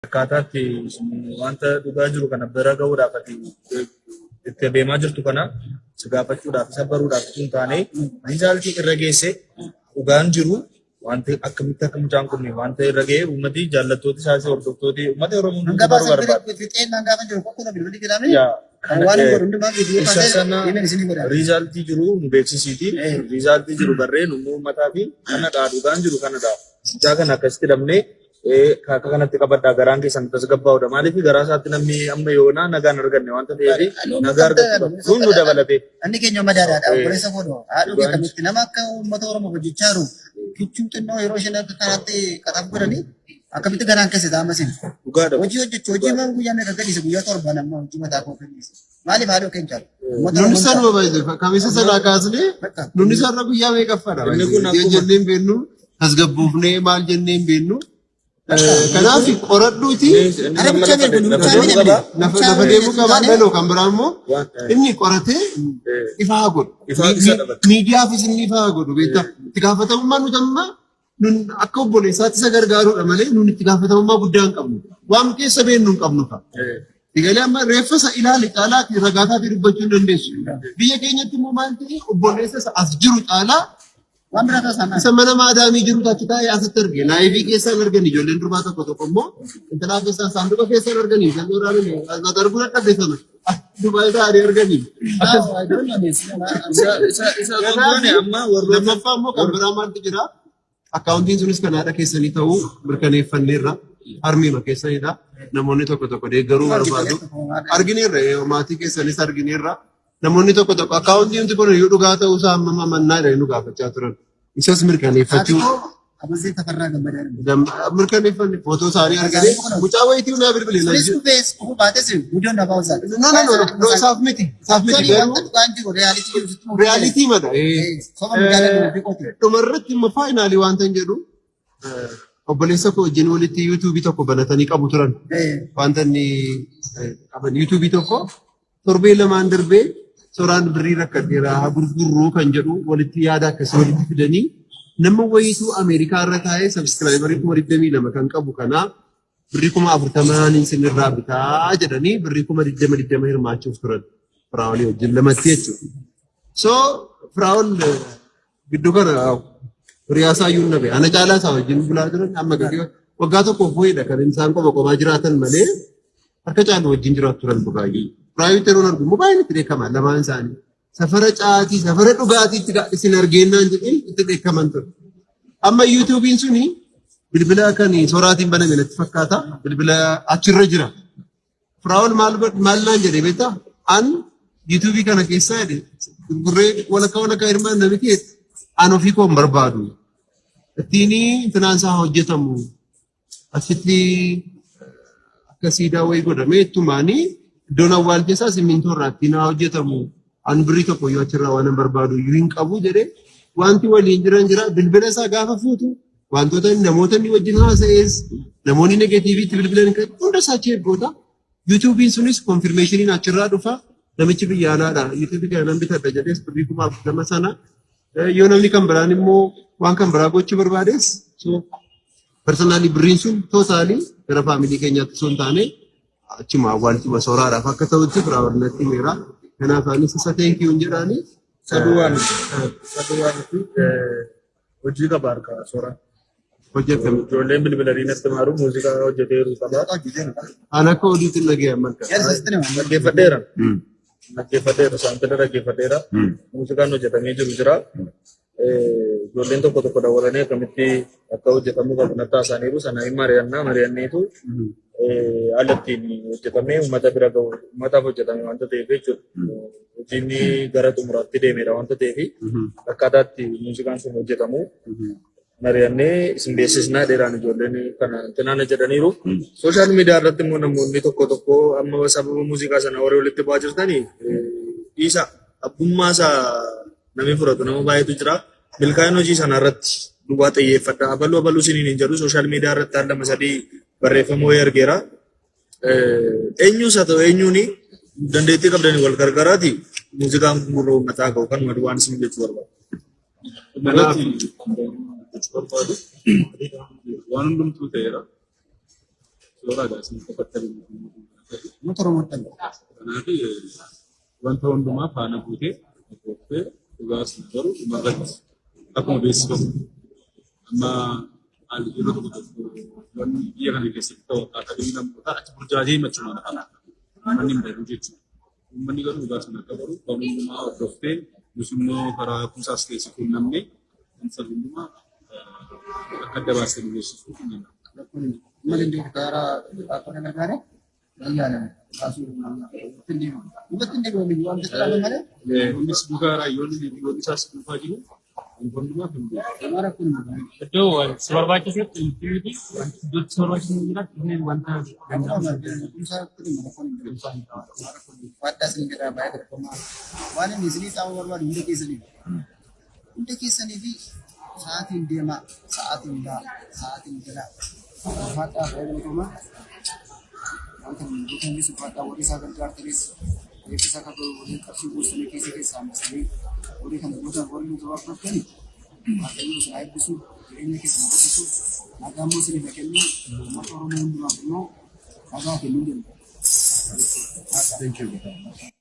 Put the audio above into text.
Akkaataatti wanta dhugaa jiru kana bira gahuudhaaf ati itti adeemaa jirtu kana si gaafachuudhaaf isa baruudhaaf osoo hin taane riizaaltii irra geesse dhugaan jiru wanta akkamitti akka mucaan kun wanta irra ga'e uummati jaallattooti isaas hordoftooti uummata Oromoo Hanga baruu baasan barbaada. fixeen hanga kan jiru kokkuna bilbilli jedhame. Yaa Kan waan hin godhu hundumaa viidiyoo isa kaasee sana deemeen isinii godha. riizaaltii jiru nu beeksisiiti. Riizaaltii jiru barreen nu uummataa fi kanadha dhugaan jiru kanadha. Mucaa kana akkasitti dhabnee akka kanatti qabadhaa garaan keessan tasgabbaa'udha. Maaliif garaa isaatti namni amma yoonaa nagaan arganne wanta ta'eef nagaa argachuu kun nu dabalate. Anni keenya madaadhaadha. Obboleessa godhu haadhuu beekamitti nama akka uummata Oromoo hojjechaa jiru kichuun xinnoo yeroo isheen akka kanaatti qaxaf godhanii akkamitti garaan keessa taa'amasin. Dhugaadha. Hojii hojjechuu hojii maan guyyaa meeqa gadhiise guyyaa torban amma hojii mataa koo gadhiise. Maaliif haadhuu keenya jaalu? Nuni san babayze kamisa sana kaasne nuni sarra guyyaa meeqaffaadha. Inni kun akkuma- Jenneen beennu tasgabbuufnee maal jenneen beennu. Kanaaf qoradhuuti lafa deemuu qabaa dhaloo kan biraa immoo inni qoratee ifa haa godhu. Miidiyaafis inni ifa haa godhu beektaa. Itti gaafatamummaa nuti amma nun akka obboleessaatti isa gargaaruudha malee nun itti gaafatamummaa guddaa hin qabnu. Waan keessa beennu hin qabnu fa'a. Digalee amma reeffa isa ilaali caalaatti ragaataatti dubbachuu hin dandeessu. Biyya keenyatti immoo maal ta'e obboleessa isa as jiru caalaa waan biraa taasisan. isa mana maadaamii jiru tachi taa'ee asitti arge. Laayivii keessaan argani ijoolleen durbaa tokko tokko immoo intalaa keessaan saanduqa keessaan argani. Kan yeroo darbuu dadhabde sana Dubaay taa'anii argani. Isa gongoone amma warroota Lammaffaa immoo kan biraa maaltu jira? Akkaawuntiin sunis kan haadha keessanii ta'uu mirkaneeffanneerra. Harmiima keessanidha. Namoonni tokko tokko deeggaruu barbaadu. Argineerra maatii keessanis argineerra. Namoonni tokko tokko akkaawuntiin kun yoo dhugaa ta'uu isaa amma mannaa jedhanii nu gaafachaa turan. Isas mirkaneeffachuu Abasee tafarraa gammadaa. mirkaneeffanne footoo isaanii arganii mucaa wayitii naa bilbilee. Sunis dhufees dhufuu baates viidiyoon dhabaa usaa. No, isaaf miti. Isaaf miti garuu reyaalitii mada. Dhumarratti immoo faayinaalii waan tan jedhu obboleessa koo wajjin walitti yuutuubii tokko banatanii qabu turan. Wanta inni qaban yuutuubii tokko torbee lamaan darbee soraan birrii rakkadheeraa gurgurruu kan jedhu walitti yaada akkasii walitti fidanii nama wayituu Ameerikaa irra taa'ee sabskiraayibarii 22 kan qabu kanaa birrii 40 sinirraa bitaa jedhanii birrii 20 hirmaachuuf turan. Firaa'olii wajjin lamatti jechuudha. So Firaa'ol gidduu kana Riyaasaa iyyuu nabe. Ana caalaa isaa wajjin bulaa jiran amma gadi waggaa tokkoof wayiidha kan isaan qomaa jiraatan malee harka caalu wajjin jiraatu turan baay'ee. Firaa'ol yeroon argu baay'ee itti dheekkaman lamaan isaanii. Safara caatii, safara dhugaatiitti isin argeennaan jedhee itti dheekkaman ture. Amma yuutuubiin suni bilbila kan sooraatiin baname natti fakkaata. Bilbila achirra jira. Firaa'ol maal naan jedhee beektaa? An yuutuubii kana keessaa gurgurree walakkaa hirmaan namitti an ofii koo hin barbaadu. Ittiin finansaa hojjetamu asitti akka siidaa wayii godhamee ittumaanii iddoon awwaalchesaa simmintoo irraa ittiin haa hojjetamu. An birrii tokko yoo achirraa waan hin barbaadu iyyuu hin qabu jedhee wanti waliin jiran jira. Bilbila isaa gaafa fuutu wantoota namoota inni wajjin haasa'ees namoonni negeetiiviitti bilbilan hunda isaa achi ergoota. Yuutuubiin sunis konfirmeeshiniin achirraa dhufa. Namichi biyya alaadha. Yuutuubii kana nan bitadha jedhees birrii 20 sana. Yoo namni kan biraan immoo waan kan biraa gochuu barbaades personaalii birriin sun tootaalii gara faamilii keenyaatti osoo hin taane achuma awwaalchuma sooraadhaaf akka ta'utti Firaa'ol natti himeera. Kanaaf anis isa teenkiyuun jedhaani. saduwaan hojii qaba harka sooraan. Hojjetame. Ijoolleen bilbilanii natti maaru muuziqaa hojjeteeru qaba. An akka oduutti nagaya malka. Dhaggeeffadheera. Dhaggeeffadheera. Saantila dhaggeeffadheera. Muuziqaan hojjetamee jiru jira. Ijoolleen tokko tokko dabalanii akkamitti akka hojjetamu qabu natti haasa'aniiru. Sana hin mari'anneetu allattiin hojjetamee uummata bira gahu uummataaf hojjetame wanta ta'eef jechuudha. Hojiin gara xumuraatti deemedha wanta ta'eef akkaataatti muuziqaan sun hojjetamu. Mari'annee isin beeksisnaa dheeraan ijoolleen kana tinaana jedhaniiru. Sooshaal miidiyaa irratti immoo namoonni tokko tokko amma sababa muuziqaa sana warri walitti bu'aa jirtanii dhiisa abbummaa isaa namni fudhatu nama baay'eetu jira. Milkaa'ina hojii sana irratti duwwaa xiyyeeffadha. Abaluu isiniin hin jedhu sooshaal miidiyaa irratti al lama sadii barreeffama wayii argeera. Eenyuus haa ta'u eenyuuni dandeettii qabdanii wal gargaaraati muuziqaan gurra uummataa ga'u kan waan isin jechuu barbaadu. Waan hundumtuu ta'eera. Sooraadha isin tafakkarin. Motora motan. Kanaaf wanta hundumaa faana buutee qophee dhugaas garuu dhumarratti akkuma beeksifamu amma yeroo tokko tokko wanni biyya kana keessatti ta'u akkaataa namoota achi burjaajee machumaan kana manni hin bahu jechuudha. Uummanni garuu dhugaas akka baru waan hundumaa hordoftee nus immoo karaa kumsaas keessi quunnamnee wanta hundumaa akka adda baasee nu beeksisuuf hin danda'amu. Malee gara apa negara bayaran kasus tindi wani wan kita mana Innis dugaara yoo isaas dhufaa jiru hundumaa hin beeku. mara kun Iddoo barbaachisetti infiniti wanti barbaachisu jiraatu inni wanta bisa kun mana kun pada sini kita bayar koma wan ini sini tahu berapa unda kisah ni saat ini dia mak saat ini dia Fata bayar koma bukan bisa fata warisan kerja terus ये किसा का तो ये अच्छी बुस्ट में किसी के सामने से और ये हम बुस्ट और भी जवाब करते हैं आते हैं उस लाइव बुस्ट इन्हें के सामने बुस्ट आगाम से भी लेकिन मोटर में हम लोग आगा के लिए Thank you.